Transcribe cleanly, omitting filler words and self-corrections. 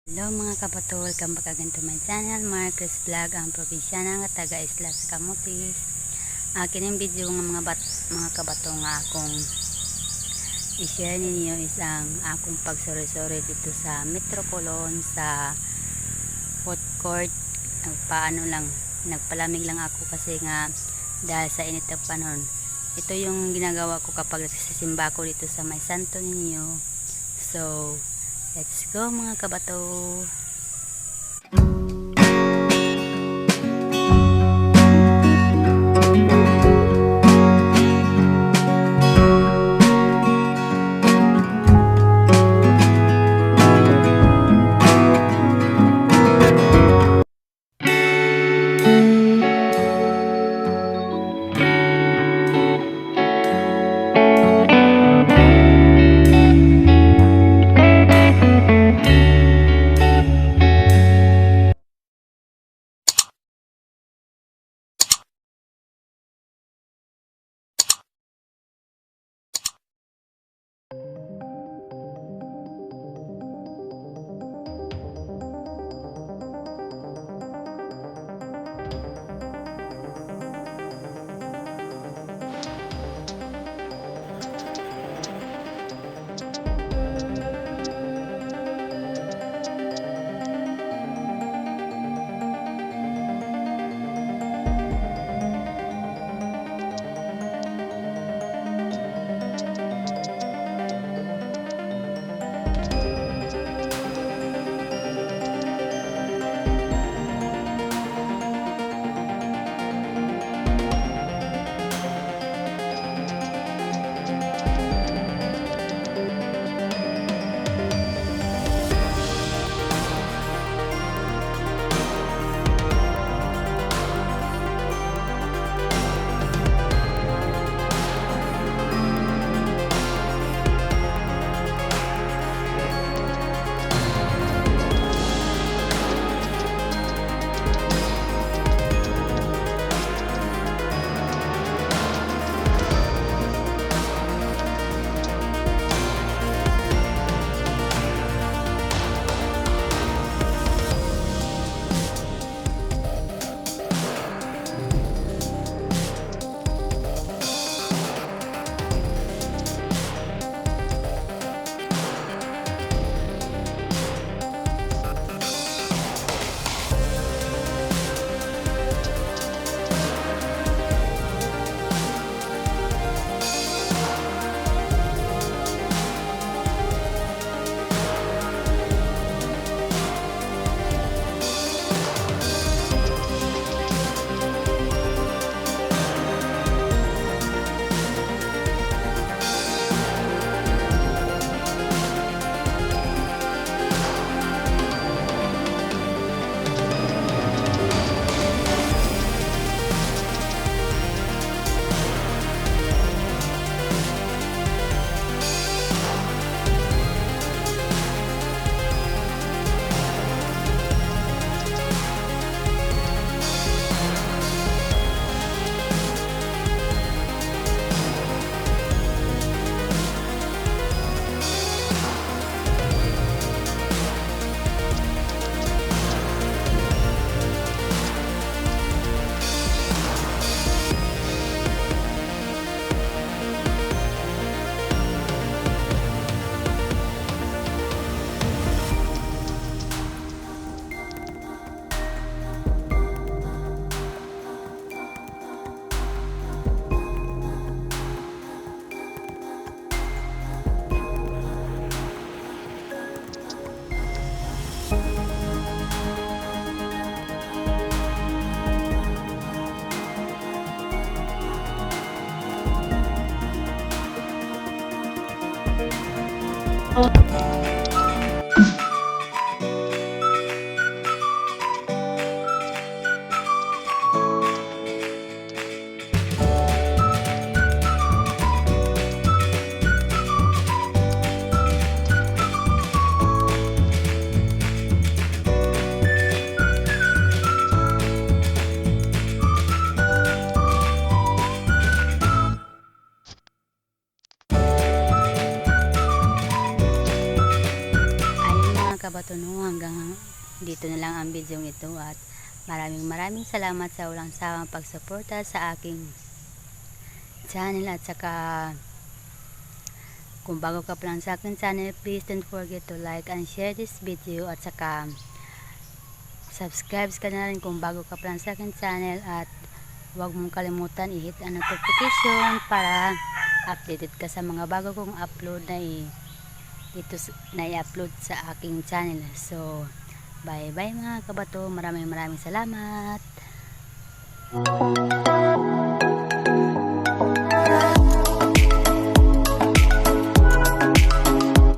Hello mga kabato, welcome back again to my channel, Marcos Vlog, ang probinsyana nga taga-isla sa Camotes. Kining video ng mga kabato nga akong i-share ninyo is ang akong pagsori-sori dito sa Metro Colon sa food court. Nagpalamig lang ako kasi nga dahil sa init ng panahon. Ito yung ginagawa ko kapag nagsisimba ko dito sa may Santo Niño. So let's go mga kabato. dito na lang ang video ito, at maraming salamat sa walang sawang pagsuporta sa aking channel. At saka kung bago ka pa lang sa aking channel, please don't forget to like and share this video, at saka subscribe ka na rin kung bago ka pa lang sa aking channel, at huwag mong kalimutan i-hit ang notification para updated ka sa mga bago kong upload na i-upload sa aking channel. So bye bye mga kabato, maraming salamat.